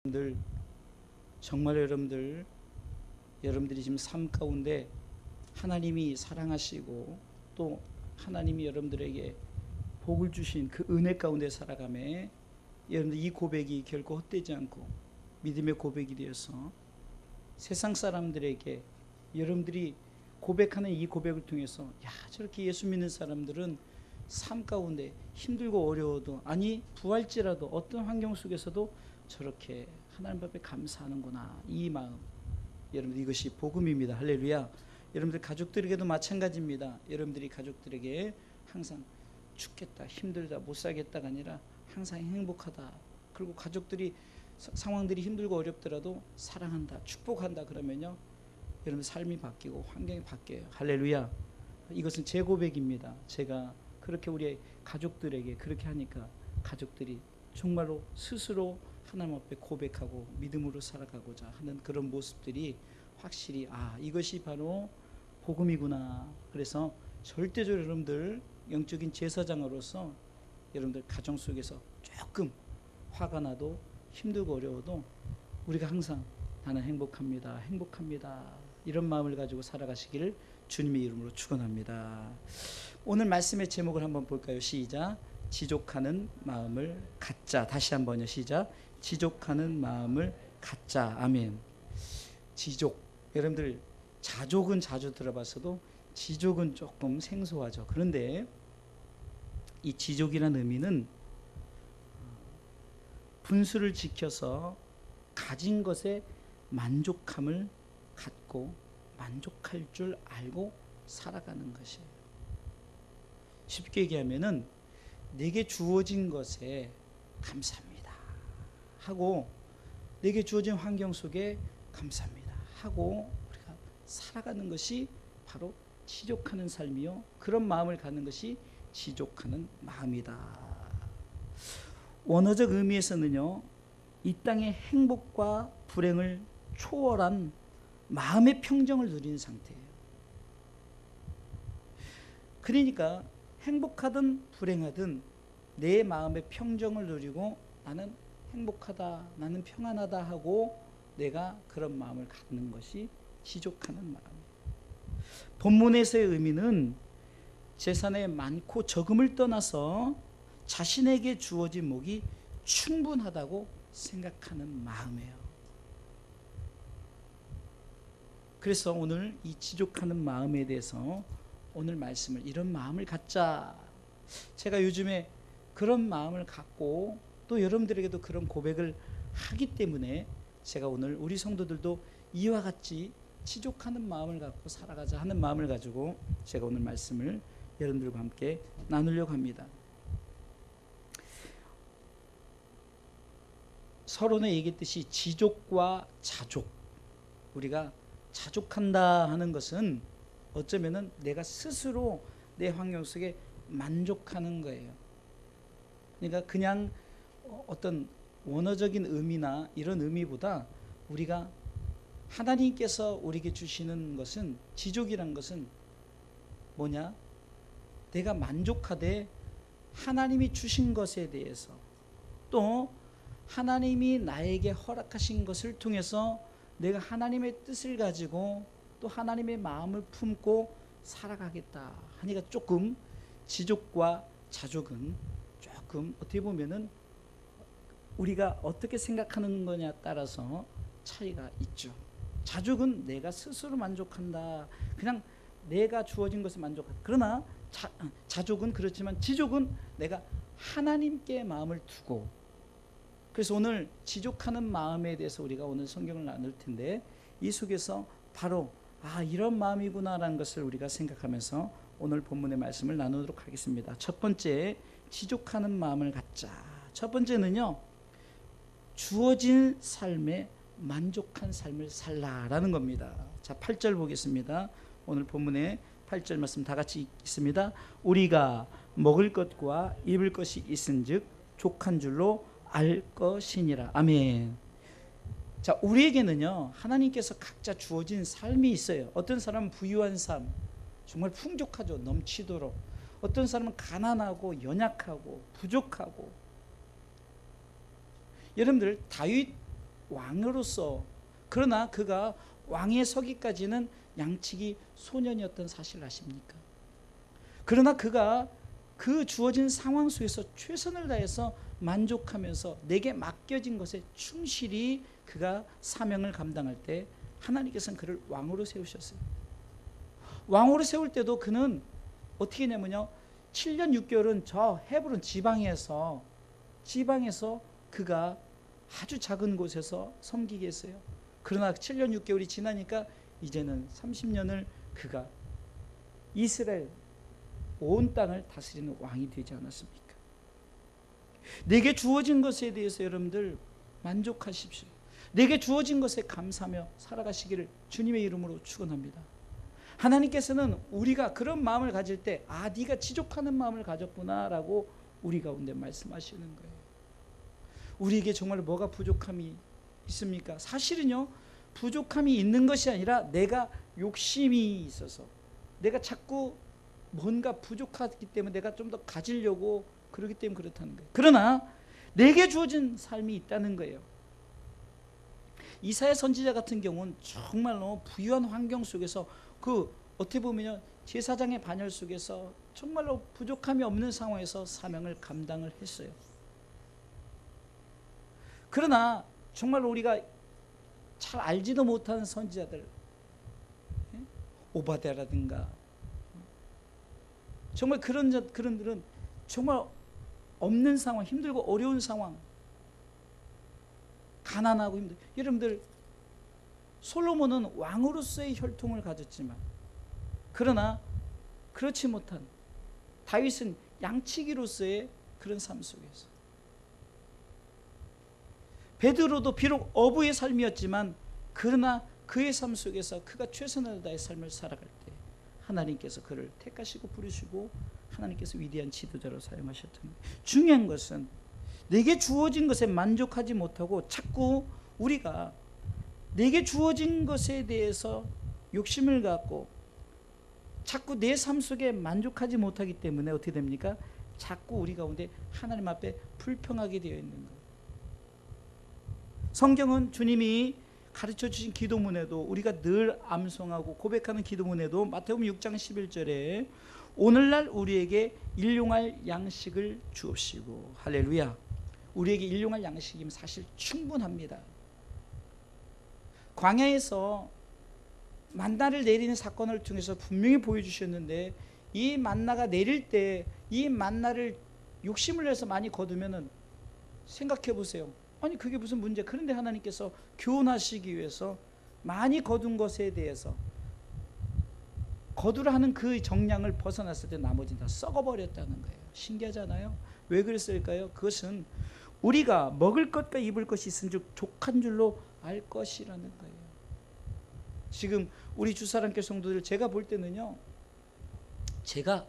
여러분들, 정말 여러분들이 지금 삶 가운데 하나님이 사랑하시고 또 하나님이 여러분들에게 복을 주신 그 은혜 가운데 살아가며 여러분들 이 고백이 결코 헛되지 않고 믿음의 고백이 되어서 세상 사람들에게 여러분들이 고백하는 이 고백을 통해서 야, 저렇게 예수 믿는 사람들은 삶 가운데 힘들고 어려워도, 아니 부할지라도 어떤 환경 속에서도 저렇게 하나님 앞에 감사하는구나, 이 마음, 여러분들 이것이 복음입니다. 할렐루야. 여러분들 가족들에게도 마찬가지입니다. 여러분들이 가족들에게 항상 죽겠다, 힘들다, 못 살겠다가 아니라 항상 행복하다, 그리고 가족들이 상황들이 힘들고 어렵더라도 사랑한다, 축복한다 그러면요, 여러분 삶이 바뀌고 환경이 바뀌어요. 할렐루야. 이것은 제 고백입니다. 제가 그렇게 우리 가족들에게 그렇게 하니까 가족들이 정말로 스스로 하나님 앞에 고백하고 믿음으로 살아가고자 하는 그런 모습들이 확실히 이것이 바로 복음이구나. 그래서 절대적으로 여러분들 영적인 제사장으로서 여러분들 가정 속에서 조금 화가 나도 힘들고 어려워도 우리가 항상 나는 행복합니다, 행복합니다, 이런 마음을 가지고 살아가시기를 주님의 이름으로 축원합니다. 오늘 말씀의 제목을 한번 볼까요? 시작. 지족하는 마음을 갖자. 다시 한번요. 시작. 지족하는 마음을 갖자. 아멘. 지족, 여러분들 자족은 자주 들어봤어도 지족은 조금 생소하죠. 그런데 이 지족이라는 의미는 분수를 지켜서 가진 것에 만족함을 갖고 만족할 줄 알고 살아가는 것이에요. 쉽게 얘기하면은 내게 주어진 것에 감사합니다 하고, 내게 주어진 환경 속에 감사합니다 하고 우리가 살아가는 것이 바로 지족하는 삶이요, 그런 마음을 갖는 것이 지족하는 마음이다. 원어적 의미에서는요, 이 땅의 행복과 불행을 초월한 마음의 평정을 누리는 상태예요. 그러니까 행복하든 불행하든 내 마음의 평정을 누리고 나는 행복하다, 나는 평안하다 하고 내가 그런 마음을 갖는 것이 지족하는 마음이에요. 본문에서의 의미는 재산의 많고 적음을 떠나서 자신에게 주어진 복이 충분하다고 생각하는 마음이에요. 그래서 오늘 이 지족하는 마음에 대해서 오늘 말씀을, 이런 마음을 갖자. 제가 요즘에 그런 마음을 갖고 또 여러분들에게도 그런 고백을 하기 때문에 제가 오늘 우리 성도들도 이와 같이 지족하는 마음을 갖고 살아가자 하는 마음을 가지고 제가 오늘 말씀을 여러분들과 함께 나누려고 합니다. 서론에 얘기했듯이 지족과 자족, 우리가 자족한다 하는 것은 어쩌면은 내가 스스로 내 환경 속에 만족하는 거예요. 그러니까 그냥 어떤 원어적인 의미나 이런 의미보다 우리가 하나님께서 우리에게 주시는 것은, 지족이란 것은 뭐냐? 내가 만족하되 하나님이 주신 것에 대해서, 또 하나님이 나에게 허락하신 것을 통해서 내가 하나님의 뜻을 가지고 또 하나님의 마음을 품고 살아가겠다 하니까 조금 지족과 자족은 조금 어떻게 보면은 우리가 어떻게 생각하는 거냐에 따라서 차이가 있죠. 자족은 내가 스스로 만족한다, 그냥 내가 주어진 것에 만족한다. 그러나 자족은 그렇지만 지족은 내가 하나님께 마음을 두고, 그래서 오늘 지족하는 마음에 대해서 우리가 오늘 성경을 나눌 텐데 이 속에서 바로 이런 마음이구나라는 것을 우리가 생각하면서 오늘 본문의 말씀을 나누도록 하겠습니다. 첫 번째, 지족하는 마음을 갖자. 첫 번째는요, 주어진 삶에 만족한 삶을 살라라는 겁니다. 자, 8절 보겠습니다. 오늘 본문의 8절 말씀 다 같이 읽습니다. 우리가 먹을 것과 입을 것이 있은즉 족한 줄로 알 것이니라. 아멘. 자, 우리에게는요, 하나님께서 각자 주어진 삶이 있어요. 어떤 사람은 부유한 삶, 정말 풍족하죠, 넘치도록. 어떤 사람은 가난하고 연약하고 부족하고. 여러분들 다윗 왕으로서, 그러나 그가 왕에 서기까지는 양치기 소년이었던 사실을 아십니까? 그러나 그가 그 주어진 상황 속에서 최선을 다해서 만족하면서 내게 맡겨진 것에 충실히 그가 사명을 감당할 때 하나님께서는 그를 왕으로 세우셨어요. 왕으로 세울 때도 그는 어떻게 했냐면요, 7년 6개월은 저 헤브론 지방에서 그가 아주 작은 곳에서 섬기게 했어요. 그러나 7년 6개월이 지나니까 이제는 30년을 그가 이스라엘 온 땅을 다스리는 왕이 되지 않았습니까? 내게 주어진 것에 대해서 여러분들 만족하십시오. 내게 주어진 것에 감사하며 살아가시기를 주님의 이름으로 축원합니다. 하나님께서는 우리가 그런 마음을 가질 때, 아, 네가 지족하는 마음을 가졌구나라고 우리 가운데 말씀하시는 거예요. 우리에게 정말 뭐가 부족함이 있습니까? 사실은요, 부족함이 있는 것이 아니라 내가 욕심이 있어서, 내가 자꾸 뭔가 부족하기 때문에 내가 좀 더 가지려고 그러기 때문에 그렇다는 거예요. 그러나 내게 주어진 삶이 있다는 거예요. 이사야 선지자 같은 경우는 정말로 부유한 환경 속에서, 그 어떻게 보면 제사장의 반열 속에서 정말로 부족함이 없는 상황에서 사명을 감당을 했어요. 그러나 정말로 우리가 잘 알지도 못하는 선지자들, 오바댜라든가, 정말 그런들은 정말 없는 상황, 힘들고 어려운 상황, 가난하고 힘들. 여러분들, 솔로몬은 왕으로서의 혈통을 가졌지만, 그러나 그렇지 못한 다윗은 양치기로서의 그런 삶 속에서, 베드로도 비록 어부의 삶이었지만 그러나 그의 삶 속에서 그가 최선을 다해 삶을 살아갈 때 하나님께서 그를 택하시고 부르시고 하나님께서 위대한 지도자로 사용하셨던 거예요. 중요한 것은 내게 주어진 것에 만족하지 못하고 자꾸 우리가 내게 주어진 것에 대해서 욕심을 갖고 자꾸 내 삶 속에 만족하지 못하기 때문에 어떻게 됩니까? 자꾸 우리 가운데 하나님 앞에 불평하게 되어 있는 거예요. 성경은 주님이 가르쳐 주신 기도문에도, 우리가 늘 암송하고 고백하는 기도문에도 마태복음 6장 11절에 오늘날 우리에게 일용할 양식을 주옵시고, 할렐루야. 우리에게 일용할 양식이면 사실 충분합니다. 광야에서 만나를 내리는 사건을 통해서 분명히 보여주셨는데, 이 만나가 내릴 때 이 만나를 욕심을 내서 많이 거두면은 생각해 보세요. 아니 그게 무슨 문제? 그런데 하나님께서 교훈하시기 위해서 많이 거둔 것에 대해서 거두라 하는 그 정량을 벗어났을 때 나머지는 다 썩어버렸다는 거예요. 신기하잖아요. 왜 그랬을까요? 그것은 우리가 먹을 것과 입을 것이 있은 줄 족한 줄로 알 것이라는 거예요. 지금 우리 주사랑교회 성도들 제가 볼 때는요, 제가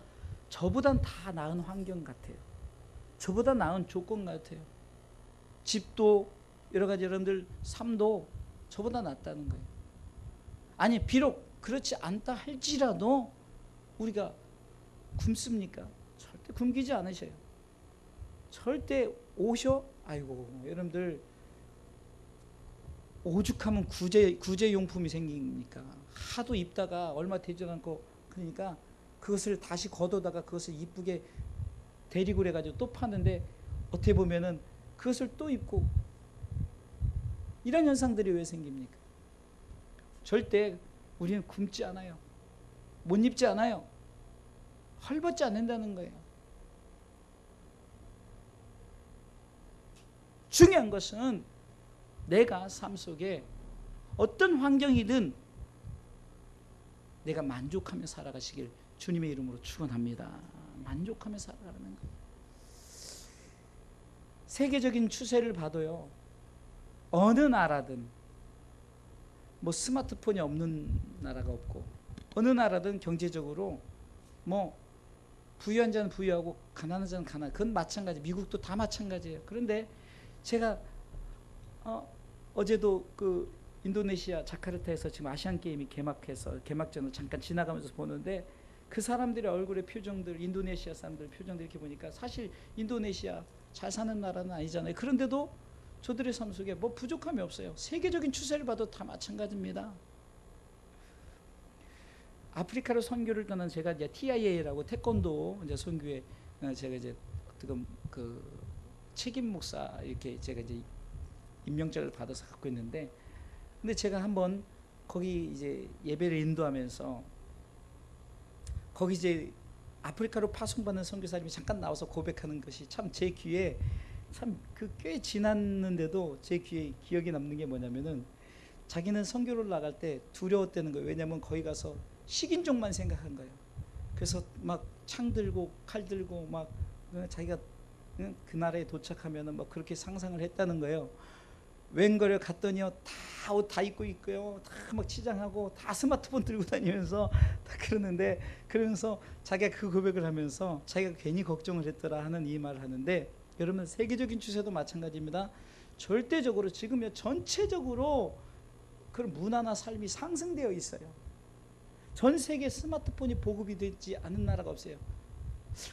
저보단 다 나은 환경 같아요. 저보다 나은 조건 같아요. 집도 여러 가지 여러분들 삶도 저보다 낫다는 거예요. 아니 비록 그렇지 않다 할지라도 우리가 굶습니까? 절대 굶기지 않으셔요. 절대 오셔? 아이고 여러분들 오죽하면 구제용품이 생깁니까? 하도 입다가 얼마 되지 않고, 그러니까 그것을 다시 걷어다가 그것을 이쁘게 데리고 그래가지고 또 파는데 어떻게 보면은 그것을 또 입고, 이런 현상들이 왜 생깁니까? 절대 우리는 굶지 않아요. 못 입지 않아요. 헐벗지 않는다는 거예요. 중요한 것은 내가 삶 속에 어떤 환경이든 내가 만족하며 살아가시길 주님의 이름으로 축원합니다. 만족하며 살아가는 거예요. 세계적인 추세를 봐도요, 어느 나라든 뭐 스마트폰이 없는 나라가 없고, 어느 나라든 경제적으로 뭐 부유한 자는 부유하고 가난한 자는 가난, 그건 마찬가지. 미국도 다 마찬가지예요. 그런데 제가 어제도 그 인도네시아 자카르타에서 지금 아시안 게임이 개막해서 개막전을 잠깐 지나가면서 보는데, 그 사람들의 얼굴의 표정들, 인도네시아 사람들의 표정들 이렇게 보니까 사실 인도네시아 잘 사는 나라는 아니잖아요. 그런데도 저들의 삶 속에 뭐 부족함이 없어요. 세계적인 추세를 봐도 다 마찬가지입니다. 아프리카로 선교를 떠난 제가 이제 TIA라고 태권도 이제 선교에 제가 이제 그 책임 목사 이렇게 제가 이제 임명장을 받아서 갖고 있는데, 근데 제가 한번 거기 이제 예배를 인도하면서 거기 이제 아프리카로 파송받는 선교사님이 잠깐 나와서 고백하는 것이 참 제 귀에 참 그 꽤 지났는데도 제 귀에 기억이 남는 게 뭐냐면은, 자기는 선교를 나갈 때 두려웠다는 거예요. 왜냐면 거기 가서 식인종만 생각한 거예요. 그래서 막 창 들고 칼 들고 막 자기가 그 나라에 도착하면은 막 그렇게 상상을 했다는 거예요. 웬거를 갔더니요, 다 옷 다 입고 있고요, 다 막 치장하고 다 스마트폰 들고 다니면서 다 그러는데, 그러면서 자기가 그 고백을 하면서 자기가 괜히 걱정을 했더라 하는 이 말을 하는데, 여러분 세계적인 추세도 마찬가지입니다. 절대적으로 지금요 전체적으로 그런 문화나 삶이 상승되어 있어요. 전 세계 스마트폰이 보급이 되지 않은 나라가 없어요.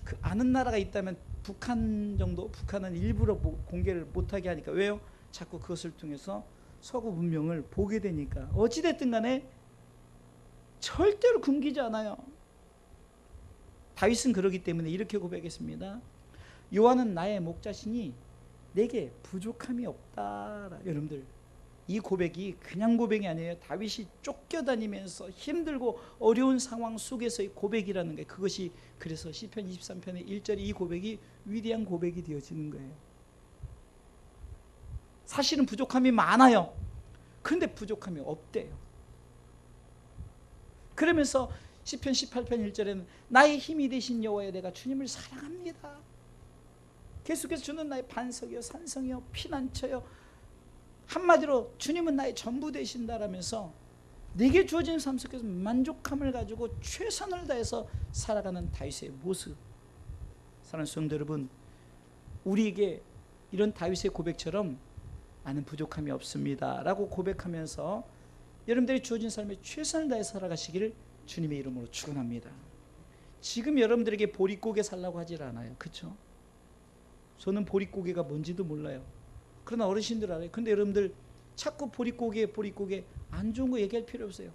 그 아는 나라가 있다면 북한 정도, 북한은 일부러 공개를 못하게 하니까. 왜요? 자꾸 그것을 통해서 서구 문명을 보게 되니까. 어찌됐든 간에 절대로 굶기지 않아요. 다윗은 그러기 때문에 이렇게 고백했습니다. 여호와는 나의 목자시니 내게 부족함이 없다. 여러분들, 이 고백이 그냥 고백이 아니에요. 다윗이 쫓겨다니면서 힘들고 어려운 상황 속에서의 고백이라는 게, 그것이 그래서 시편 23편의 1절이 이 고백이 위대한 고백이 되어지는 거예요. 사실은 부족함이 많아요. 그런데 부족함이 없대요. 그러면서 시편 18편 1절에는 나의 힘이 되신 여호와여, 내가 주님을 사랑합니다. 계속해서 주는 나의 반석이요 산성이요 피난처요, 한마디로 주님은 나의 전부 되신다라면서 내게 주어진 삶 속에서 만족함을 가지고 최선을 다해서 살아가는 다윗의 모습. 사랑하는 성도 여러분, 우리에게 이런 다윗의 고백처럼 나는 부족함이 없습니다 라고 고백하면서 여러분들이 주어진 삶에 최선을 다해 살아가시기를 주님의 이름으로 축원합니다. 지금 여러분들에게 보릿고개 살라고 하질 않아요. 그렇죠? 저는 보릿고개가 뭔지도 몰라요. 그러나 어르신들 알아요. 근데 여러분들 자꾸 보릿고개 안 좋은 거 얘기할 필요 없어요.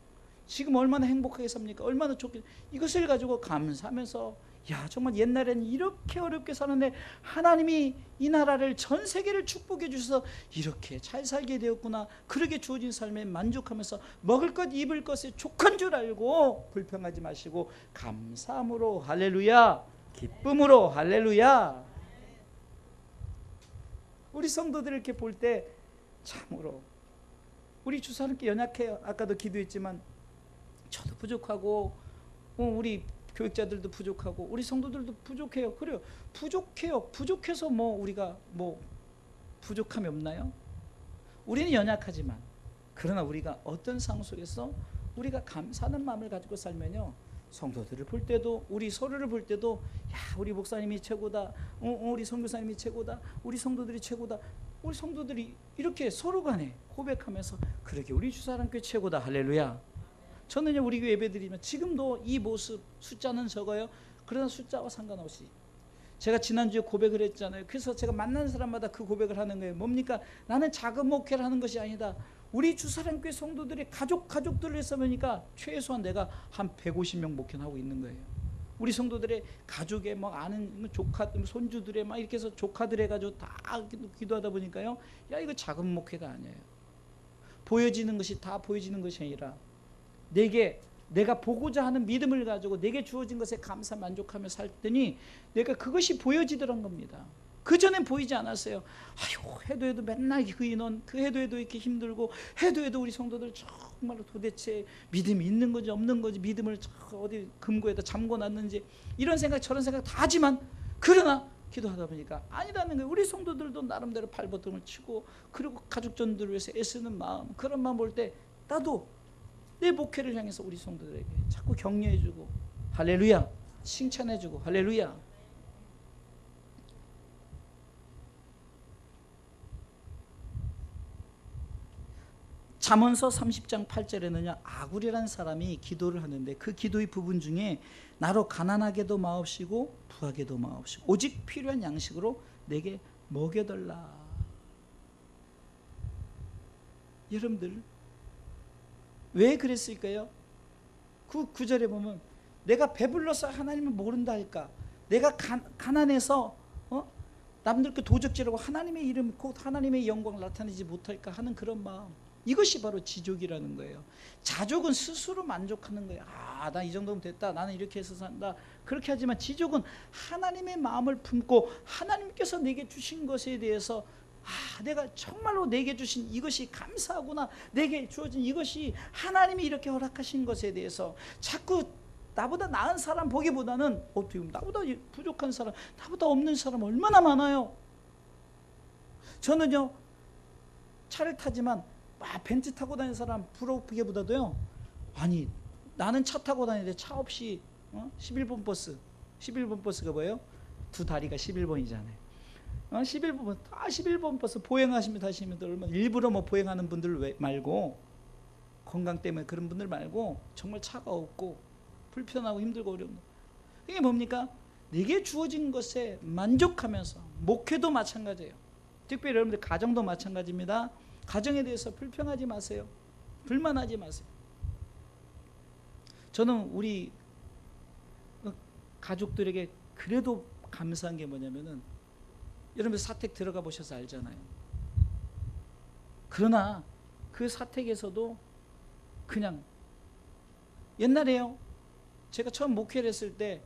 지금 얼마나 행복하게 삽니까? 얼마나 좋게. 이것을 가지고 감사하면서, 야 정말 옛날에는 이렇게 어렵게 사는데 하나님이 이 나라를 전 세계를 축복해 주셔서 이렇게 잘 살게 되었구나. 그렇게 주어진 삶에 만족하면서 먹을 것 입을 것에 족한 줄 알고 불평하지 마시고 감사함으로 할렐루야, 기쁨으로 할렐루야. 우리 성도들 이렇게 볼 때 참으로 우리 주사님께 연약해요. 아까도 기도했지만 저도 부족하고 우리 교육자들도 부족하고 우리 성도들도 부족해요. 그래요. 부족해요. 부족해서 뭐 우리가 뭐 부족함이 없나요? 우리는 연약하지만, 그러나 우리가 어떤 상황 속에서 우리가 감사하는 마음을 가지고 살면요, 성도들을 볼 때도, 우리 서로를 볼 때도, 야 우리 목사님이 최고다, 우리 선교사님이 최고다, 우리 성도들이 최고다. 우리 성도들이 이렇게 서로 간에 고백하면서 그러게 우리 주사랑교회 최고다 할렐루야. 저는 우리 교회 예배드리면 지금도 이 모습, 숫자는 적어요. 그러나 숫자와 상관없이 제가 지난주에 고백을 했잖아요. 그래서 제가 만나는 사람마다 그 고백을 하는 거예요. 뭡니까? 나는 작은 목회를 하는 것이 아니다. 우리 주사랑교회 성도들의 가족들을 해서 보니까 최소한 내가 한 150명 목회를 하고 있는 거예요. 우리 성도들의 가족의 막 아는 조카, 손주들의 막 이렇게 해서 조카들 해가지고 다 기도하다 보니까요, 야 이거 작은 목회가 아니에요. 보여지는 것이 다 보여지는 것이 아니라 내가 보고자 하는 믿음을 가지고 내게 주어진 것에 감사 만족하며 살더니 내가 그것이 보여지더란 겁니다. 그전엔 보이지 않았어요. 아유 해도 맨날 그 인원, 그 해도 이렇게 힘들고 해도 우리 성도들 정말로 도대체 믿음이 있는 건지 없는 건지, 믿음을 어디 금고에다 잠궈놨는지, 이런 생각 저런 생각 다 하지만, 그러나 기도하다 보니까 아니라는 거예요. 우리 성도들도 나름대로 발버둥을 치고, 그리고 가족전들을 위해서 애쓰는 마음, 그런 마음 볼 때 나도 내 목회를 향해서 우리 성도들에게 자꾸 격려해주고 할렐루야, 칭찬해주고 할렐루야. 잠언서 30장 8절에는요, 아굴이라는 사람이 기도를 하는데 그 기도의 부분 중에 나로 가난하게도 마옵시고 부하게도 마옵시고 오직 필요한 양식으로 내게 먹여달라. 여러분들 왜 그랬을까요? 그 구절에 보면 내가 배불러서 하나님을 모른다 할까, 내가 가난해서 남들께 도적질하고 하나님의 이름 곧 하나님의 영광을 나타내지 못할까 하는 그런 마음, 이것이 바로 지족이라는 거예요. 자족은 스스로 만족하는 거예요. 나 이 정도면 됐다, 나는 이렇게 해서 산다, 그렇게 하지만 지족은 하나님의 마음을 품고 하나님께서 내게 주신 것에 대해서 내가 정말로 내게 주신 이것이 감사하구나, 내게 주어진 이것이 하나님이 이렇게 허락하신 것에 대해서 자꾸 나보다 나은 사람 보기보다는 어떻게 보면 나보다 부족한 사람, 나보다 없는 사람 얼마나 많아요. 저는요 차를 타지만 벤츠 타고 다니는 사람 부러우기보다도요, 아니 나는 차 타고 다니는데 차 없이 11번 버스, 11번 버스가 뭐예요? 두 다리가 11번이잖아요 11번, 11번 버스 보행하시면 다시면 얼마나, 일부러 뭐 보행하는 분들 말고, 건강 때문에 그런 분들 말고 정말 차가 없고 불편하고 힘들고 어려운, 이게 뭡니까? 내게 주어진 것에 만족하면서, 목회도 마찬가지예요. 특별히 여러분들 가정도 마찬가지입니다. 가정에 대해서 불평하지 마세요. 불만하지 마세요. 저는 우리 가족들에게 그래도 감사한 게 뭐냐면은, 여러분 사택 들어가 보셔서 알잖아요. 그러나 그 사택에서도 그냥, 옛날에요 제가 처음 목회를 했을 때,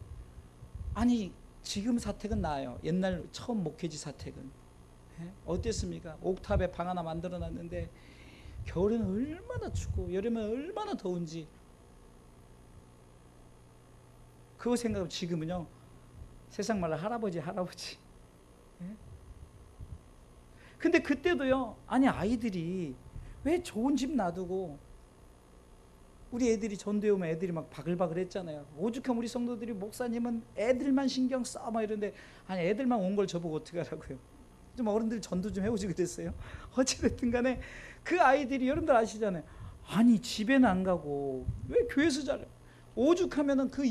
아니 지금 사택은 나아요. 옛날 처음 목회지 사택은 어땠습니까? 옥탑에 방 하나 만들어 놨는데 겨울에는 얼마나 춥고 여름에는 얼마나 더운지, 그거 생각하면 지금은요 세상 말로 할아버지. 근데 그때도요, 아니 아이들이 왜 좋은 집 놔두고, 우리 애들이 전도에 오면 애들이 막 바글바글 했잖아요. 오죽하면 우리 성도들이, 목사님은 애들만 신경 써 막 이러는데, 아니 애들만 온 걸 저보고 어떻게 하라고요. 좀 어른들 전도 좀 해오시게 됐어요. 어찌됐든 간에 그 아이들이, 여러분들 아시잖아요. 아니 집에는 안 가고 왜 교회에서 자래. 오죽하면은 그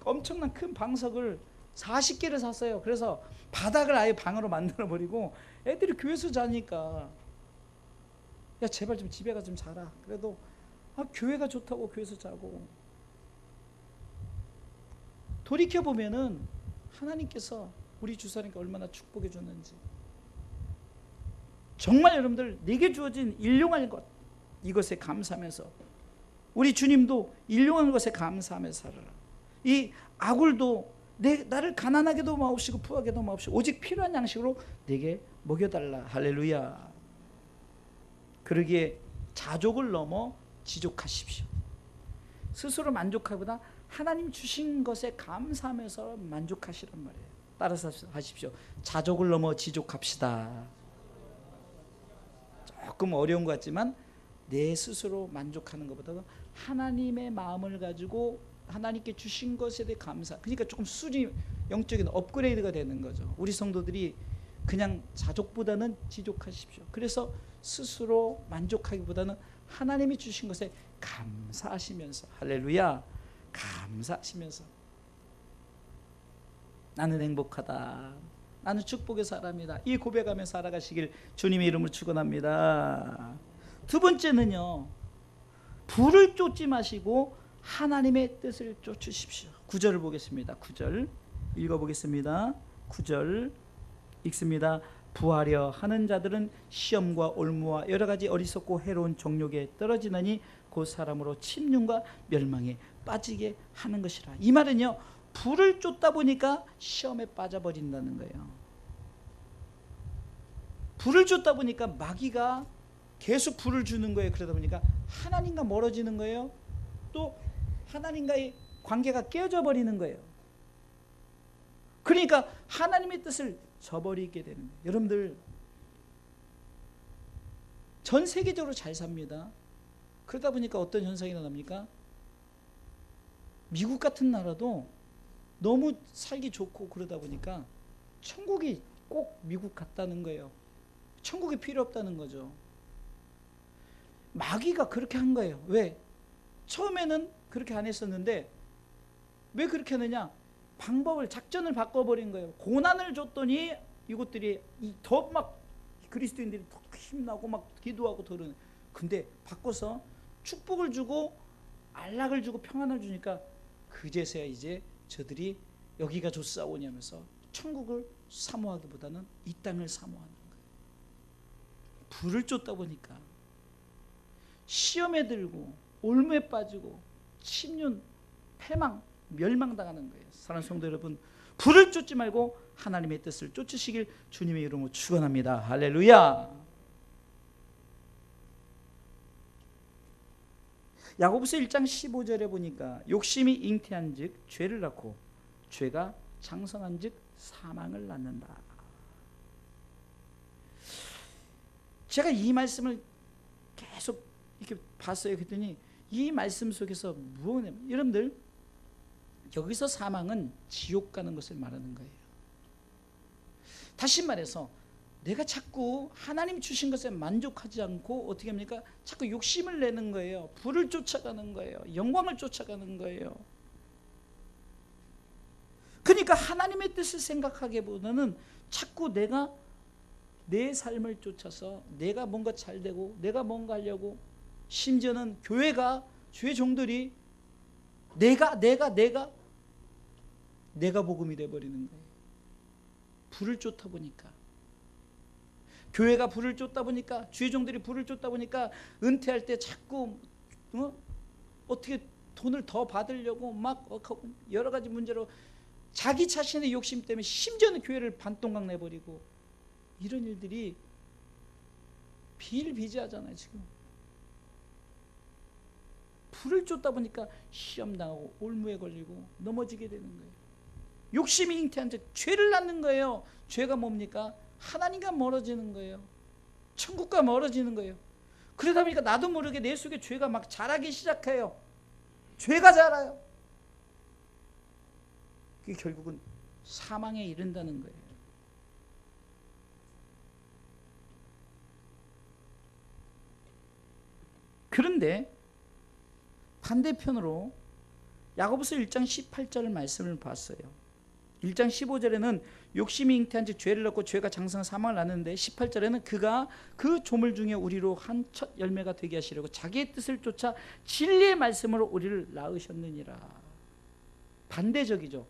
엄청난 큰 방석을 40개를 샀어요. 그래서 바닥을 아예 방으로 만들어 버리고 애들이 교회에서 자니까, 야 제발 좀 집에 가 좀 자라. 그래도 교회가 좋다고 교회에서 자고. 돌이켜보면은 하나님께서 우리 주사님께 얼마나 축복해 줬는지. 정말 여러분들 내게 주어진 일용할 것, 이것에 감사하면서, 우리 주님도 일용한 것에 감사하면서 살아라. 이 아굴도 나를 가난하게도 마옵시고 부하게도 마옵시고 오직 필요한 양식으로 내게 먹여달라. 할렐루야. 그러기에 자족을 넘어 지족하십시오. 스스로 만족하기보다 하나님 주신 것에 감사하면서 만족하시란 말이에요. 따라서 하십시오. 자족을 넘어 지족합시다. 조금 어려운 것 같지만 내 스스로 만족하는 것보다 하나님의 마음을 가지고 하나님께 주신 것에 대해 감사. 그러니까 조금 수준이 영적인 업그레이드가 되는 거죠. 우리 성도들이 그냥 자족보다는 지족하십시오. 그래서 스스로 만족하기보다는 하나님이 주신 것에 감사하시면서, 할렐루야, 감사하시면서, 나는 행복하다, 나는 축복의 사람이다, 이 고백하며 살아가시길 주님의 이름으로 축원합니다. 두 번째는요, 부를 쫓지 마시고 하나님의 뜻을 쫓으십시오. 9절을 보겠습니다. 9절 읽어보겠습니다. 9절 읽습니다. 부하려 하는 자들은 시험과 올무와 여러 가지 어리석고 해로운 정욕에 떨어지느니 그 사람으로 침륜과 멸망에 빠지게 하는 것이라. 이 말은요, 불을 쫓다 보니까 시험에 빠져버린다는 거예요. 불을 쫓다 보니까 마귀가 계속 불을 주는 거예요. 그러다 보니까 하나님과 멀어지는 거예요. 또 하나님과의 관계가 깨어져 버리는 거예요. 그러니까 하나님의 뜻을 저버리게 되는 거예요. 여러분들 전 세계적으로 잘 삽니다. 그러다 보니까 어떤 현상이 일어납니까? 미국 같은 나라도 너무 살기 좋고 그러다 보니까 천국이 꼭 미국 같다는 거예요. 천국이 필요 없다는 거죠. 마귀가 그렇게 한 거예요. 왜? 처음에는 그렇게 안 했었는데 왜 그렇게 하느냐? 방법을, 작전을 바꿔버린 거예요. 고난을 줬더니 이것들이 더 막 그리스도인들이 더 힘나고 막 기도하고 더러는. 근데 바꿔서 축복을 주고 안락을 주고 평안을 주니까 그제서야 이제 저들이 여기가 좋사오냐면서 천국을 사모하기보다는 이 땅을 사모하는 거예요. 불을 쫓다 보니까 시험에 들고 올무에 빠지고 침륜, 패망, 멸망당하는 거예요. 사랑하는 성도 여러분, 불을 쫓지 말고 하나님의 뜻을 쫓으시길 주님의 이름으로 축원합니다. 할렐루야. 야고보서 1장 15절에 보니까 욕심이 잉태한 즉 죄를 낳고 죄가 장성한 즉 사망을 낳는다. 제가 이 말씀을 계속 이렇게 봤어요. 그랬더니 이 말씀 속에서 무엇이냐면, 여러분들 여기서 사망은 지옥 가는 것을 말하는 거예요. 다시 말해서 내가 자꾸 하나님 주신 것에 만족하지 않고 어떻게 합니까? 자꾸 욕심을 내는 거예요. 부를 쫓아가는 거예요. 영광을 쫓아가는 거예요. 그러니까 하나님의 뜻을 생각하기보다는 자꾸 내가 내 삶을 쫓아서 내가 뭔가 잘 되고 내가 뭔가 하려고, 심지어는 교회가, 주의 종들이 내가 복음이 돼버리는 거예요. 불을 쫓다 보니까, 교회가 불을 쫓다 보니까, 주의 종들이 불을 쫓다 보니까 은퇴할 때 자꾸 어떻게 돈을 더 받으려고 막 여러 가지 문제로 자기 자신의 욕심 때문에 심지어는 교회를 반동강 내버리고, 이런 일들이 비일비재하잖아요. 지금 불을 쫓다 보니까 시험 당하고 올무에 걸리고 넘어지게 되는 거예요. 욕심이 잉태한 즉 죄를 낳는 거예요. 죄가 뭡니까? 하나님과 멀어지는 거예요. 천국과 멀어지는 거예요. 그러다 보니까 나도 모르게 내 속에 죄가 막 자라기 시작해요. 죄가 자라요. 그게 결국은 사망에 이른다는 거예요. 그런데 반대편으로 야고보서 1장 18절 말씀을 봤어요. 1장 15절에는 욕심이 잉태한 즉 죄를 낳고 죄가 장성한 사망을 낳는데, 18절에는 그가 그 조물 중에 우리로 한 첫 열매가 되게 하시려고 자기의 뜻을 쫓아 진리의 말씀으로 우리를 낳으셨느니라. 반대적이죠.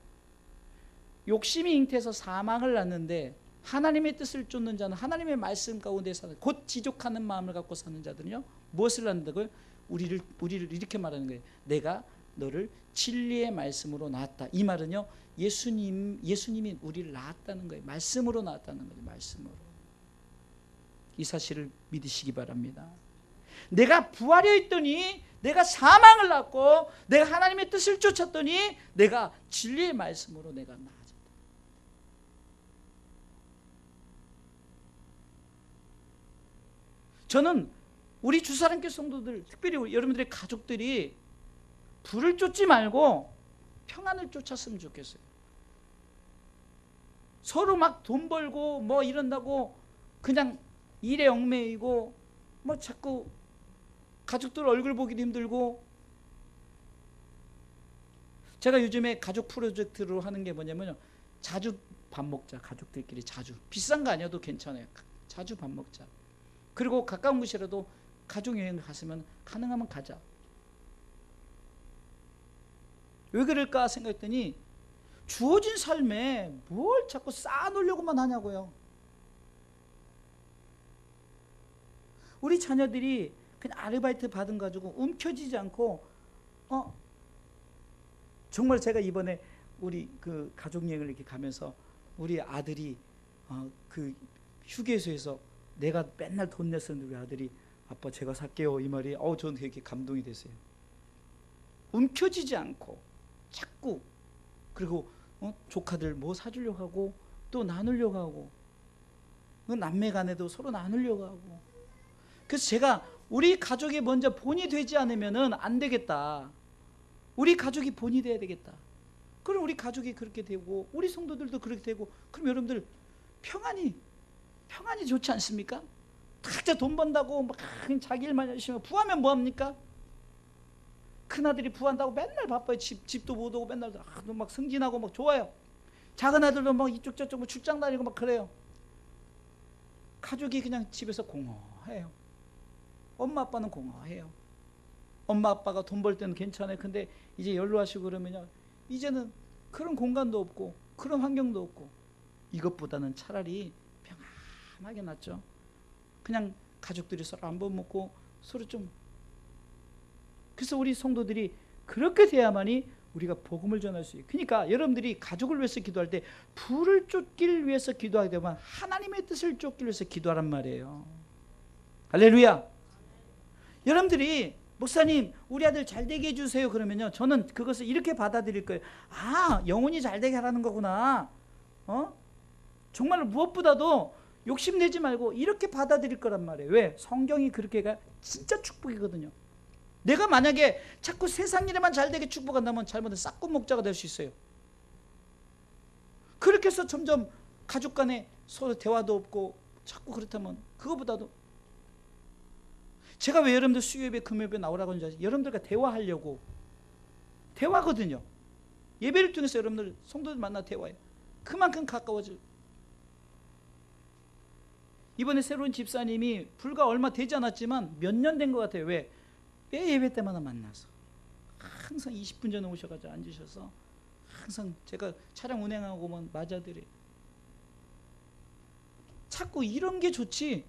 욕심이 잉태해서 사망을 낳는데 하나님의 뜻을 쫓는 자는 하나님의 말씀 가운데 사는, 곧 지족하는 마음을 갖고 사는 자들은요 무엇을 낳는다고요? 우리를 이렇게 말하는 거예요. 내가 너를 진리의 말씀으로 낳았다. 이 말은요 예수님이 우리를 낳았다는 거예요. 말씀으로 낳았다는 거예요. 말씀으로. 이 사실을 믿으시기 바랍니다. 내가 부활해 있더니, 내가 사망을 낳고 내가 하나님의 뜻을 쫓았더니 내가 진리의 말씀으로 내가 나아졌다. 저는 우리 주사랑교회 성도들, 특별히 여러분들의 가족들이 불을 쫓지 말고 평안을 쫓았으면 좋겠어요. 서로 막 돈 벌고 뭐 이런다고 그냥 일에 얽매이고 뭐 자꾸 가족들 얼굴 보기도 힘들고. 제가 요즘에 가족 프로젝트로 하는 게 뭐냐면요, 자주 밥 먹자. 가족들끼리 자주, 비싼 거 아니어도 괜찮아요. 자주 밥 먹자. 그리고 가까운 곳이라도 가족여행을 갔으면 가능하면 가자. 왜 그럴까 생각했더니 주어진 삶에 뭘 자꾸 쌓아놓으려고만 하냐고요. 우리 자녀들이 그냥 아르바이트 받은 가지고 움켜쥐지 않고, 정말 제가 이번에 우리 그 가족여행을 이렇게 가면서 우리 아들이 그 휴게소에서 내가 맨날 돈 냈었는데 우리 아들이 아빠 제가 살게요 이 말이 저는 되게 감동이 됐어요. 움켜쥐지 않고 자꾸, 그리고 조카들 뭐 사주려고 하고 또 나누려고 하고, 남매 간에도 서로 나누려고 하고. 그래서 제가 우리 가족이 먼저 본이 되지 않으면 안 되겠다. 우리 가족이 본이 돼야 되겠다. 그럼 우리 가족이 그렇게 되고 우리 성도들도 그렇게 되고, 그럼 여러분들 평안이 좋지 않습니까? 각자 돈 번다고 막 자기 일만 열심히 하고, 부하면 뭐합니까? 큰아들이 부한다고 맨날 바빠요. 집도 못 오고 맨날 막 승진하고 막 좋아요. 작은 아들도 막 이쪽 저쪽 뭐 출장 다니고 막 그래요. 가족이 그냥 집에서 공허해요. 엄마 아빠는 공허해요. 엄마 아빠가 돈 벌 때는 괜찮아요. 근데 이제 연로하시고 그러면요, 이제는 그런 공간도 없고 그런 환경도 없고, 이것보다는 차라리 평안하게 낫죠. 그냥 가족들이 서로 안 밥 먹고 서로 좀. 그래서 우리 성도들이 그렇게 돼야만이 우리가 복음을 전할 수 있어요. 그러니까 여러분들이 가족을 위해서 기도할 때 불을 쫓기를 위해서 기도하게 되면 하나님의 뜻을 쫓기 위해서 기도하란 말이에요. 할렐루야. 여러분들이 목사님 우리 아들 잘 되게 해주세요 그러면요, 저는 그것을 이렇게 받아들일 거예요. 아, 영혼이 잘 되게 하라는 거구나. 정말 무엇보다도 욕심내지 말고 이렇게 받아들일 거란 말이에요. 왜? 성경이 그렇게가 진짜 축복이거든요. 내가 만약에 자꾸 세상 일에만 잘 되게 축복한다면 잘못된 싹군 목자가 될 수 있어요. 그렇게 해서 점점 가족 간에 서로 대화도 없고 자꾸 그렇다면, 그거보다도 제가 왜 여러분들 수요예배 금요예배 나오라고 하는지 아세요? 여러분들과 대화하려고. 대화거든요. 예배를 통해서 여러분들 성도들 만나 대화해요. 그만큼 가까워질. 이번에 새로운 집사님이 불과 얼마 되지 않았지만 몇 년 된 것 같아요. 왜? 예배 때마다 만나서 항상 20분 전에 오셔가지고 앉으셔서 항상 제가 차량 운행하고 오면 맞아드려요. 자꾸 이런 게 좋지.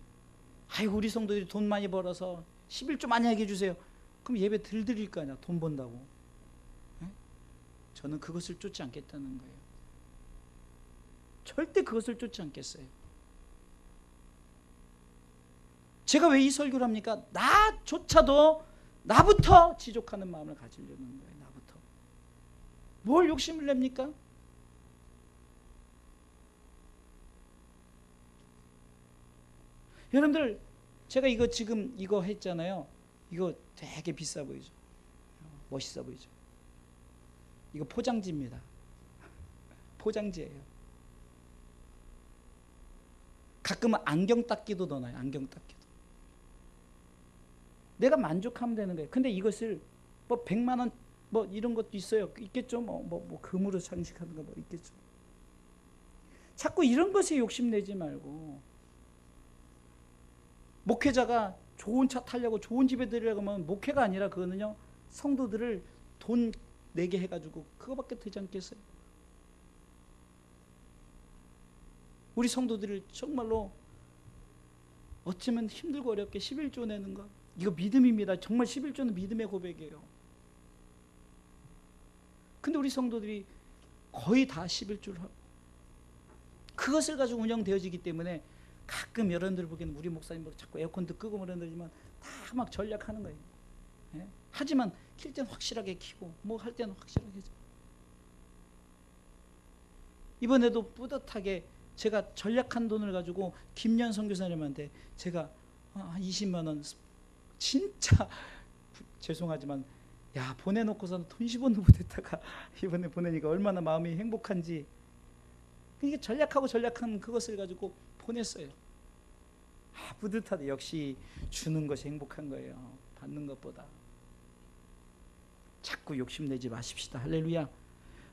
아이고 우리 성도들이 돈 많이 벌어서 11조 많이 하게 해주세요. 그럼 예배 덜 드릴 거 아니야, 돈 번다고. 네? 저는 그것을 쫓지 않겠다는 거예요. 절대 그것을 쫓지 않겠어요. 제가 왜 이 설교를 합니까? 나조차도 나부터 지족하는 마음을 가지려는 거예요. 나부터. 뭘 욕심을 냅니까? 여러분들 제가 이거 지금 이거 했잖아요. 이거 되게 비싸 보이죠? 멋있어 보이죠? 이거 포장지입니다. 포장지예요. 가끔은 안경 닦기도 넣어놔요. 안경 닦기도. 내가 만족하면 되는 거예요. 근데 이것을 뭐 100만 원 뭐 이런 것도 있어요. 있겠죠. 뭐 금으로 장식하는 거 뭐 있겠죠. 자꾸 이런 것에 욕심내지 말고, 목회자가 좋은 차 타려고 좋은 집에 들으려고 하면 목회가 아니라 그거는요, 성도들을 돈 내게 해가지고 그거밖에 되지 않겠어요? 우리 성도들을 정말로 어쩌면 힘들고 어렵게 11조 내는 거, 이거 믿음입니다. 정말 11조는 믿음의 고백이에요. 근데 우리 성도들이 거의 다 11조를 하고 그것을 가지고 운영되어지기 때문에 가끔 여러분들 보기에는 우리 목사님들 자꾸 에어컨도 끄고 그러지만 다 막 전략하는 거예요. 예? 하지만 킬 때는 확실하게 키고 뭐 할 때는 확실하게 해줘. 이번에도 뿌듯하게 제가 전략한 돈을 가지고 김연 선교사님한테 제가 한 20만 원 진짜 죄송하지만 야 보내놓고서는 돈 10원도 못했다가 이번에 보내니까 얼마나 마음이 행복한지. 이게 전략하고 전략한 그것을 가지고 보냈어요. 아 뿌듯하다. 역시 주는 것이 행복한 거예요, 받는 것보다. 자꾸 욕심내지 마십시다. 할렐루야.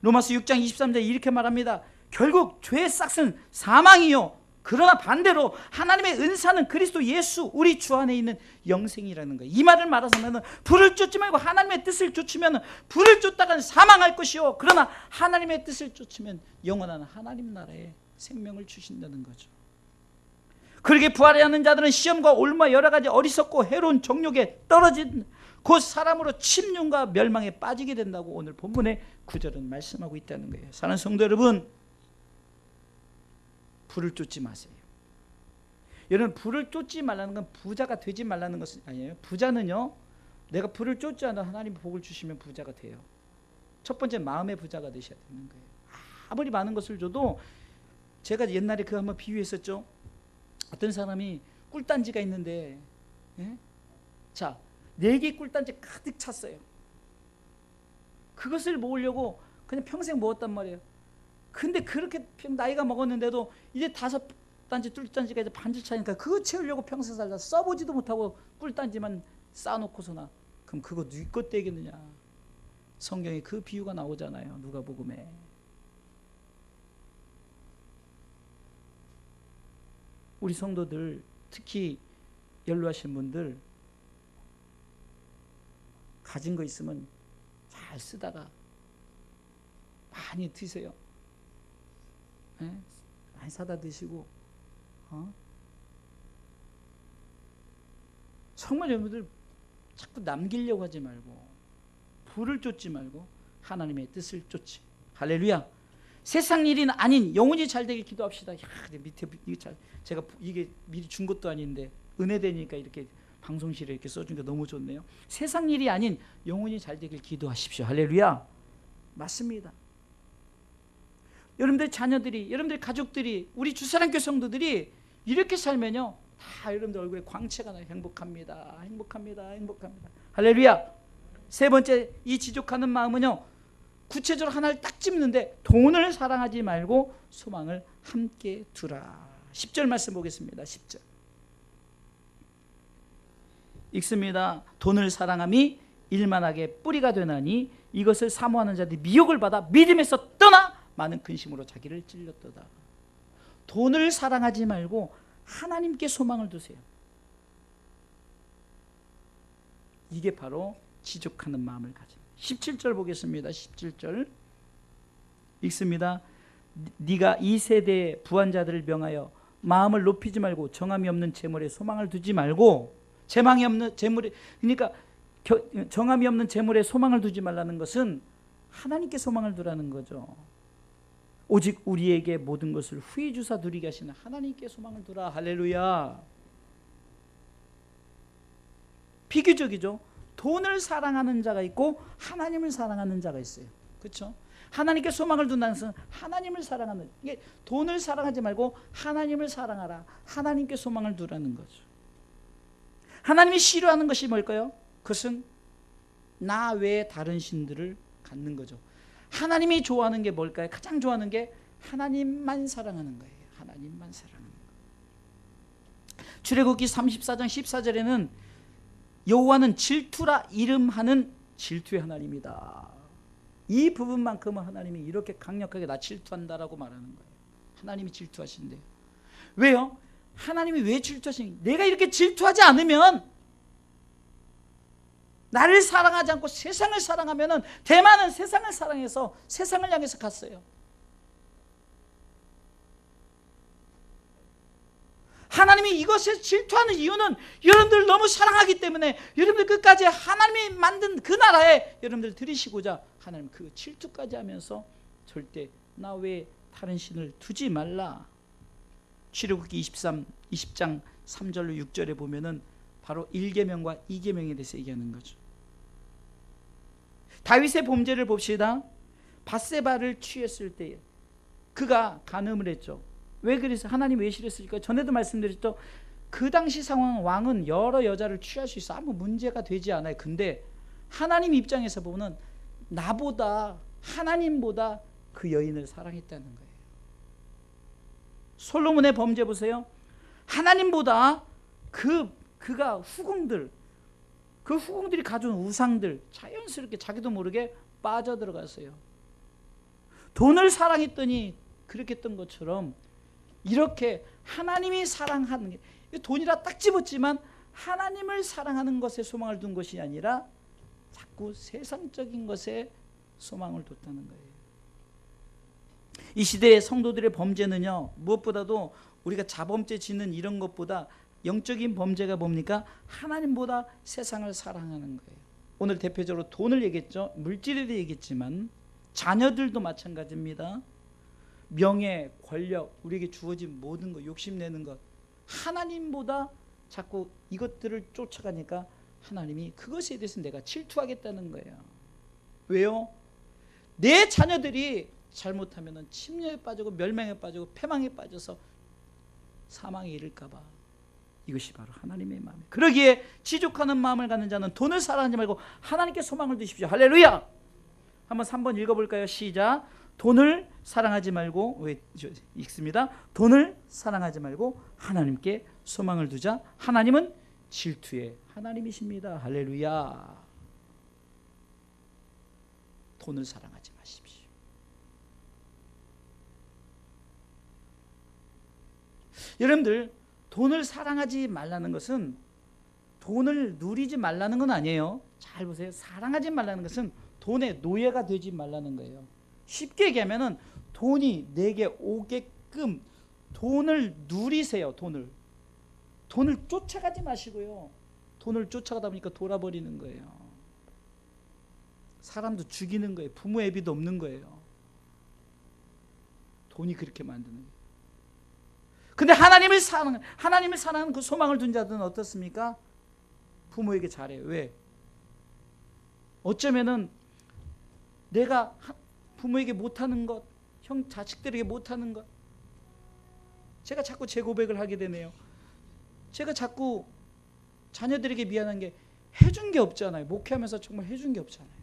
로마서 6장 23절에 이렇게 말합니다. 결국 죄의 싹은 사망이요, 그러나 반대로 하나님의 은사는 그리스도 예수 우리 주 안에 있는 영생이라는 거예요. 이 말을 말하자면 불을 쫓지 말고 하나님의 뜻을 쫓으면 불을 쫓다가는 사망할 것이요, 그러나 하나님의 뜻을 쫓으면 영원한 하나님 나라에 생명을 주신다는 거죠. 그러게 부활해 하는 자들은 시험과 올무와 여러 가지 어리석고 해로운 정욕에 떨어진 곧 사람으로 침륜과 멸망에 빠지게 된다고 오늘 본문의 구절은 말씀하고 있다는 거예요. 사랑하는 성도 여러분, 불을 쫓지 마세요. 여러분, 불을 쫓지 말라는 건 부자가 되지 말라는 것은 아니에요. 부자는요, 내가 불을 쫓지 않아 하나님 복을 주시면 부자가 돼요. 첫 번째 마음의 부자가 되셔야 되는 거예요. 아무리 많은 것을 줘도, 제가 옛날에 그 한번 비유했었죠. 어떤 사람이 꿀단지가 있는데, 예? 자, 4개 꿀단지 가득 찼어요. 그것을 모으려고 그냥 평생 모았단 말이에요. 근데 그렇게 나이가 먹었는데도 이제 5단지 꿀단지가 이제 반지 차니까 그거 채우려고 평생 살다 써보지도 못하고 꿀단지만 쌓아놓고서나, 그럼 그거 누구 것 되겠느냐. 성경에 그 비유가 나오잖아요, 누가복음에. 우리 성도들, 특히 연로하신 분들, 가진 거 있으면 잘 쓰다가 많이 드세요. 네? 많이 사다 드시고 정말 여러분들 자꾸 남기려고 하지 말고 부를 쫓지 말고 하나님의 뜻을 쫓지. 할렐루야. 세상 일이 아닌 영혼이 잘 되길 기도합시다. 야, 밑에 제가 이게 미리 준 것도 아닌데 은혜되니까 이렇게 방송실에 이렇게 써준 게 너무 좋네요. 세상 일이 아닌 영혼이 잘 되길 기도하십시오. 할렐루야. 맞습니다. 여러분들 자녀들이, 여러분들 가족들이, 우리 주사랑교회 성도들이 이렇게 살면요 다 여러분들 얼굴에 광채가 나요. 행복합니다. 행복합니다. 행복합니다. 할렐루야. 세 번째, 이 지족하는 마음은요 구체적으로 하나를 딱 찝는데 돈을 사랑하지 말고 소망을 함께 두라. 10절 말씀 보겠습니다. 10절 읽습니다. 돈을 사랑함이 일만하게 뿌리가 되나니 이것을 사모하는 자들이 미혹을 받아 믿음에서 떠나 많은 근심으로 자기를 찔렸도다. 돈을 사랑하지 말고 하나님께 소망을 두세요. 이게 바로 지족하는 마음을 가집니다. 17절 보겠습니다. 17절 읽습니다. 네가 이 세대의 부한자들을 명하여 마음을 높이지 말고 정함이 없는 재물에 소망을 두지 말고, 재망이 없는 재물에, 그러니까 정함이 없는 재물에 소망을 두지 말라는 것은 하나님께 소망을 두라는 거죠. 오직 우리에게 모든 것을 후히 주사 누리게 하시는 하나님께 소망을 두라. 할렐루야. 비교적이죠. 돈을 사랑하는 자가 있고 하나님을 사랑하는 자가 있어요. 그렇죠? 하나님께 소망을 둔다는 것은 하나님을 사랑하는, 이게 돈을 사랑하지 말고 하나님을 사랑하라. 하나님께 소망을 두라는 거죠. 하나님이 싫어하는 것이 뭘까요? 그것은 나 외에 다른 신들을 갖는 거죠. 하나님이 좋아하는 게 뭘까요? 가장 좋아하는 게 하나님만 사랑하는 거예요. 하나님만 사랑하는 거예요. 출애굽기 34장 14절에는 여호와는 질투라 이름하는 질투의 하나님이다. 이 부분만큼은 하나님이 이렇게 강력하게 나 질투한다라고 말하는 거예요. 하나님이 질투하신대요. 왜요? 하나님이 왜 질투하시는? 내가 이렇게 질투하지 않으면, 나를 사랑하지 않고 세상을 사랑하면은, 대만은 세상을 사랑해서 세상을 향해서 갔어요. 하나님이 이것에 질투하는 이유는 여러분들 너무 사랑하기 때문에, 여러분들 끝까지 하나님이 만든 그 나라에 여러분들 들이시고자 하나님 그 질투까지 하면서 절대 나 외에 다른 신을 두지 말라. 출애굽기 20장 3절로 6절에 보면은 바로 1계명과 2계명에 대해서 얘기하는 거죠. 다윗의 범죄를 봅시다. 밧세바를 취했을 때 그가 간음을 했죠. 왜 그래서 하나님 왜 싫었을까? 전에도 말씀드렸죠. 그 당시 상황, 왕은 여러 여자를 취할 수 있어. 아무 문제가 되지 않아요. 근데 하나님 입장에서 보면 나보다, 하나님보다 그 여인을 사랑했다는 거예요. 솔로몬의 범죄 보세요. 하나님보다 그가 후궁들, 그 후궁들이 가져온 우상들 자연스럽게 자기도 모르게 빠져들어갔어요. 돈을 사랑했더니 그렇게 했던 것처럼 이렇게 하나님이 사랑하는 게, 돈이라 딱 집었지만 하나님을 사랑하는 것에 소망을 둔 것이 아니라 자꾸 세상적인 것에 소망을 뒀다는 거예요. 이 시대의 성도들의 범죄는요, 무엇보다도 우리가 자범죄 짓는 이런 것보다 영적인 범죄가 뭡니까? 하나님보다 세상을 사랑하는 거예요. 오늘 대표적으로 돈을 얘기했죠. 물질에도 얘기했지만 자녀들도 마찬가지입니다. 명예, 권력, 우리에게 주어진 모든 것, 욕심내는 것, 하나님보다 자꾸 이것들을 쫓아가니까 하나님이 그것에 대해서 내가 질투하겠다는 거예요. 왜요? 내 자녀들이 잘못하면 침략에 빠지고 멸망에 빠지고 패망에 빠져서 사망에 이를까 봐. 이것이 바로 하나님의 마음이에요. 그러기에 지족하는 마음을 갖는 자는 돈을 사랑하지 말고 하나님께 소망을 두십시오. 할렐루야. 한번 3번 읽어볼까요? 시작. 돈을 사랑하지 말고, 읽습니다. 돈을 사랑하지 말고 하나님께 소망을 두자. 하나님은 질투의 하나님이십니다. 할렐루야. 돈을 사랑하지 마십시오. 여러분들, 돈을 사랑하지 말라는 것은 돈을 누리지 말라는 건 아니에요. 잘 보세요. 사랑하지 말라는 것은 돈의 노예가 되지 말라는 거예요. 쉽게 얘기하면은 돈이 내게 오게끔 돈을 누리세요. 돈을 쫓아가지 마시고요. 돈을 쫓아가다 보니까 돌아버리는 거예요. 사람도 죽이는 거예요. 부모 애비도 없는 거예요. 돈이 그렇게 만드는 거예요. 근데 하나님을 사랑하는 그 소망을 둔 자들은 어떻습니까? 부모에게 잘해요. 왜? 어쩌면은 내가 부모에게 못하는 것, 자식들에게 못하는 것, 제가 자꾸 제 고백을 하게 되네요. 제가 자꾸 자녀들에게 미안한 게 해준 게 없잖아요. 목회하면서 정말 해준 게 없잖아요.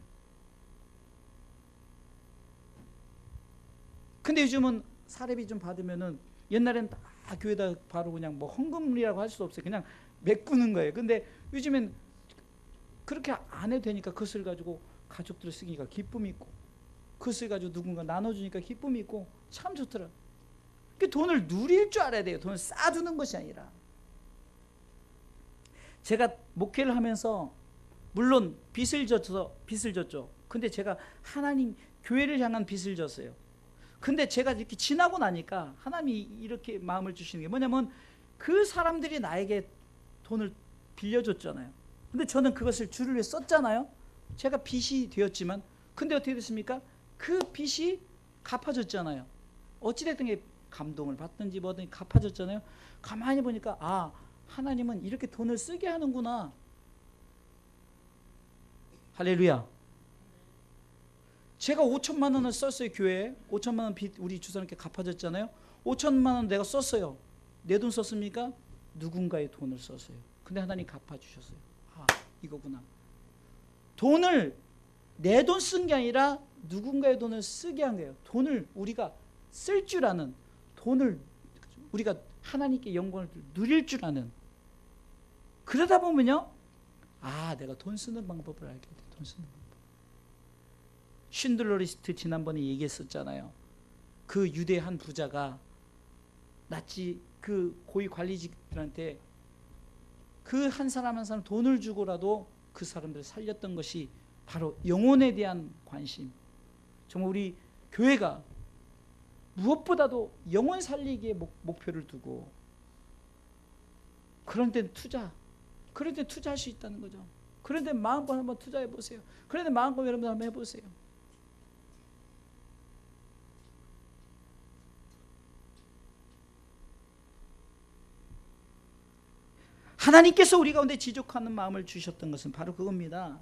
근데 요즘은 사례비 좀 받으면은 옛날엔 다 교회다 바로 그냥 뭐 헌금이라고 할 수 없어요. 그냥 메꾸는 거예요. 근데 요즘엔 그렇게 안 해도 되니까 그것을 가지고 가족들 쓰기가 기쁨이 있고, 그것을 가지고 누군가 나눠주니까 기쁨이 있고 참 좋더라. 그 돈을 누릴 줄 알아야 돼요. 돈을 쌓아두는 것이 아니라. 제가 목회를 하면서 물론 빚을 졌죠. 근데 제가 하나님 교회를 향한 빚을 졌어요. 근데 제가 이렇게 지나고 나니까 하나님이 이렇게 마음을 주시는 게 뭐냐면 그 사람들이 나에게 돈을 빌려줬잖아요. 근데 저는 그것을 주를 위해 썼잖아요. 제가 빚이 되었지만 근데 어떻게 됐습니까? 그 빚이 갚아졌잖아요. 어찌됐든 게 감동을 받든지 뭐든 갚아졌잖아요. 가만히 보니까 아, 하나님은 이렇게 돈을 쓰게 하는구나. 할렐루야. 제가 5천만 원을 썼어요. 교회에 5천만 원 빚 우리 주사님께 갚아졌잖아요. 5천만 원 내가 썼어요. 내 돈 썼습니까? 누군가의 돈을 썼어요. 근데 하나님 갚아주셨어요. 아, 이거구나. 돈을 내 돈 쓴 게 아니라 누군가의 돈을 쓰게 한 거예요. 돈을 우리가 쓸 줄 아는, 돈을 우리가 하나님께 영광을 누릴 줄 아는. 그러다 보면요, 아, 내가 돈 쓰는 방법을 알게 돼. 돈 쓰는 방법. 쉰들러 리스트 지난번에 얘기했었잖아요. 그 유대 한 부자가 나치 그 고위 관리직들한테 그 한 사람 한 사람 돈을 주고라도 그 사람들을 살렸던 것이 바로 영혼에 대한 관심. 정말 우리 교회가 무엇보다도 영혼 살리기에 목표를 두고 그런 데는 그런 데 투자할 수 있다는 거죠. 그런 데 마음껏 한번 투자해 보세요. 그런 데 마음껏 여러분들 한번 해보세요. 하나님께서 우리 가운데 지족하는 마음을 주셨던 것은 바로 그겁니다.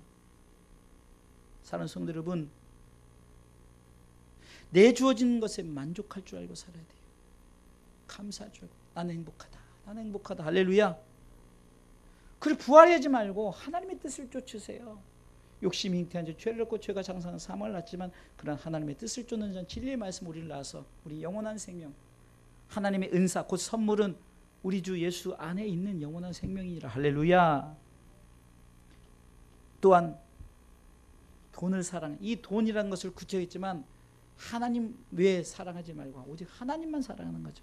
사랑하는 성도 여러분, 내 주어진 것에 만족할 줄 알고 살아야 돼요. 감사할 줄 알고. 나는 행복하다. 나는 행복하다. 할렐루야. 그리고 부활하지 말고 하나님의 뜻을 쫓으세요. 욕심이 잉태한 자 죄를 얻고 죄가 장사한 사망을 낳지만 그런 하나님의 뜻을 쫓는 자는 진리의 말씀 우리를 낳아서 우리 영원한 생명, 하나님의 은사 곧 선물은 우리 주 예수 안에 있는 영원한 생명이라. 할렐루야. 또한 돈을 사랑해. 이 돈이라는 것을 구체했지만 하나님 외에 사랑하지 말고 오직 하나님만 사랑하는 거죠.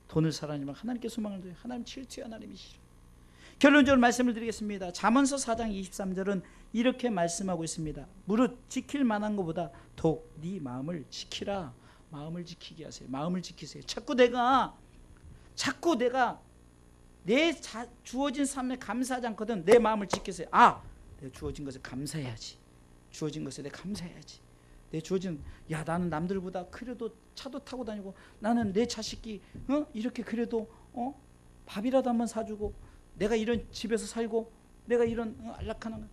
돈을 사랑하지 말고 하나님께 소망을 두어 하나님 질투의 하나님이시라. 결론적으로 말씀을 드리겠습니다. 잠언서 4장 23절은 이렇게 말씀하고 있습니다. 무릇 지킬 만한 것보다 더욱 네 마음을 지키라. 마음을 지키게 하세요. 마음을 지키세요. 자꾸 내가 내 주어진 삶에 감사하지 않거든. 내 마음을 지키세요. 아, 내가 주어진 것에 감사해야지. 주어진 것에 내가 감사해야지. 내 주어진, 야, 나는 남들보다 그래도 차도 타고 다니고 나는 내 자식이 이렇게 그래도 밥이라도 한번 사주고 내가 이런 집에서 살고 내가 이런 안락한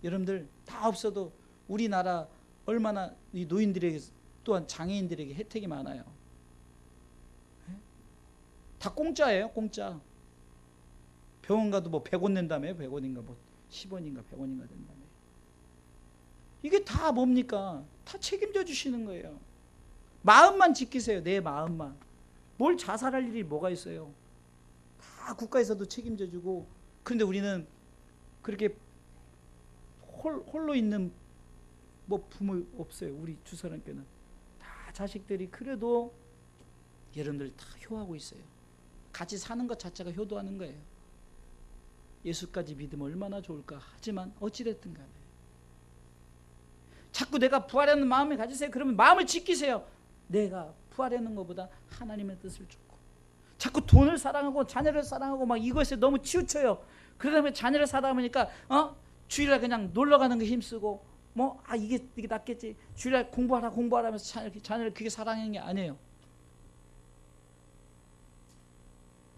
여러분들 다 없어도 우리나라 얼마나 이 노인들에게 또한 장애인들에게 혜택이 많아요. 다 공짜예요. 공짜. 병원 가도 뭐 100원 낸다며요. 100원인가 뭐 10원인가 100원인가 된다며. 이게 다 뭡니까? 다 책임져 주시는 거예요. 마음만 지키세요. 내 마음만. 뭘 자살할 일이 뭐가 있어요. 다 국가에서도 책임져 주고. 그런데 우리는 그렇게 홀로 있는 뭐 부모 없어요. 우리 주사람께는 다 자식들이 그래도 여러분들 다 효하고 있어요. 같이 사는 것 자체가 효도하는 거예요. 예수까지 믿으면 얼마나 좋을까. 하지만 어찌됐든 간에 자꾸 내가 부하려는 마음을 가지세요. 그러면 마음을 지키세요. 내가 부하려는 것보다 하나님의 뜻을 쫓고, 자꾸 돈을 사랑하고 자녀를 사랑하고 막 이것에 너무 치우쳐요. 그러다 보면 자녀를 사랑하니까 주일날 그냥 놀러 가는 거 힘쓰고 이게 낫겠지. 주일날 공부하라 하면서 자녀를 그게 사랑하는 게 아니에요.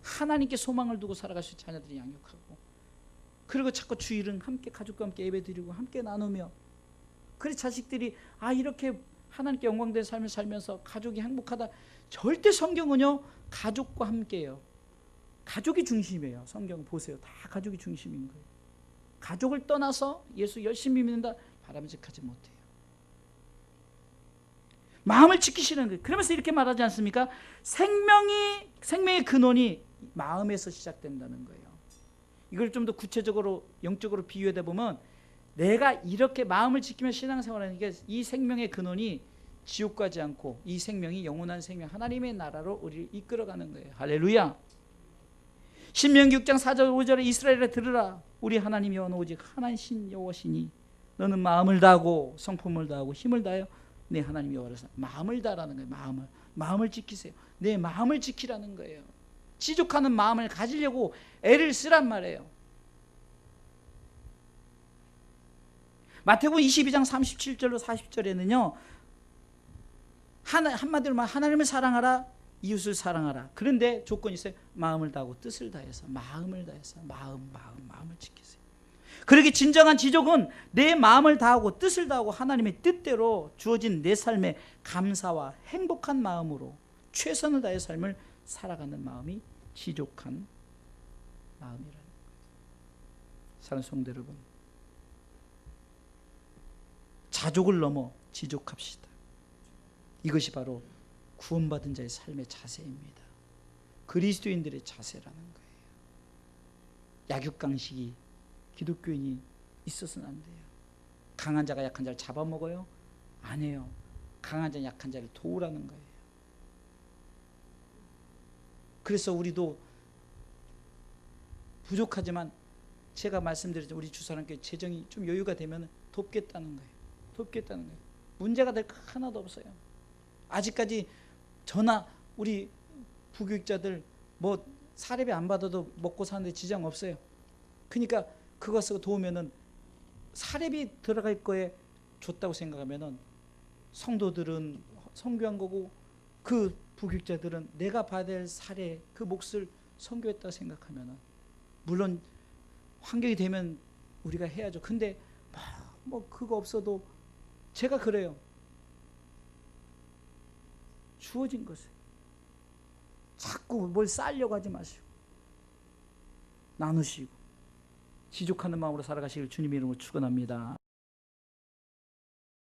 하나님께 소망을 두고 살아갈 수 있는 자녀들이 양육하고, 그리고 자꾸 주일은 함께 가족과 함께 예배드리고 함께 나누며, 그래 자식들이 이렇게 하나님께 영광된 삶을 살면서 가족이 행복하다. 절대 성경은요 가족과 함께요. 가족이 중심이에요. 성경 보세요. 다 가족이 중심인 거예요. 가족을 떠나서 예수 열심히 믿는다 바람직하지 못해요. 마음을 지키시는 거예요. 그러면서 이렇게 말하지 않습니까? 생명의 근원이 마음에서 시작된다는 거예요. 이걸 좀 더 구체적으로 영적으로 비유하다 보면, 내가 이렇게 마음을 지키며 신앙생활하는 게 이 생명의 근원이 지옥 가지 않고 이 생명이 영원한 생명 하나님의 나라로 우리를 이끌어가는 거예요. 할렐루야. 신명기 6장 4절 5절에 이스라엘아 들으라. 우리 하나님 여호와는 오직 하나신 여호와시니 너는 마음을 다하고 성품을 다하고 힘을 다하여 내 하나님 여호와를 마음을 다하라는 거예요. 마음을 지키세요. 내 마음을 지키라는 거예요. 지족하는 마음을 가지려고 애를 쓰란 말이에요. 마태복음 22장 37절로 40절에는요 한마디로 말 하나님을 사랑하라, 이웃을 사랑하라. 그런데 조건이 있어요. 마음을 다하고 뜻을 다해서, 마음을 다해서 마음을 지키세요. 그러기 진정한 지족은 내 마음을 다하고 뜻을 다하고 하나님의 뜻대로 주어진 내 삶에 감사와 행복한 마음으로 최선을 다해 삶을 살아가는 마음이 지족한 마음이라는 거예요. 사랑하는 성도 여러분, 자족을 넘어 지족합시다. 이것이 바로 구원받은 자의 삶의 자세입니다. 그리스도인들의 자세라는 거예요. 약육강식이 기독교인이 있어서는 안 돼요. 강한 자가 약한 자를 잡아먹어요? 아니에요. 강한 자는 약한 자를 도우라는 거예요. 그래서 우리도 부족하지만 제가 말씀드렸죠. 우리 주사람께 재정이 좀 여유가 되면 돕겠다는 거예요. 돕겠다는 거예요. 문제가 될 거 하나도 없어요. 아직까지 저나 우리 부교육자들 사례비 안 받아도 먹고 사는데 지장 없어요. 그러니까 그거 쓰고 도우면은 사례비 들어갈 거에 줬다고 생각하면은 성도들은 선교한 거고, 그 부교육자들은 내가 받아야 될 사례 그 몫을 선교했다고 생각하면은, 물론 환경이 되면 우리가 해야죠. 근데 그거 없어도 제가 그래요. 주어진 것을 자꾸 뭘 쌓으려고 하지 마시고 나누시고 지족하는 마음으로 살아가시길 주님의 이름으로 축원합니다.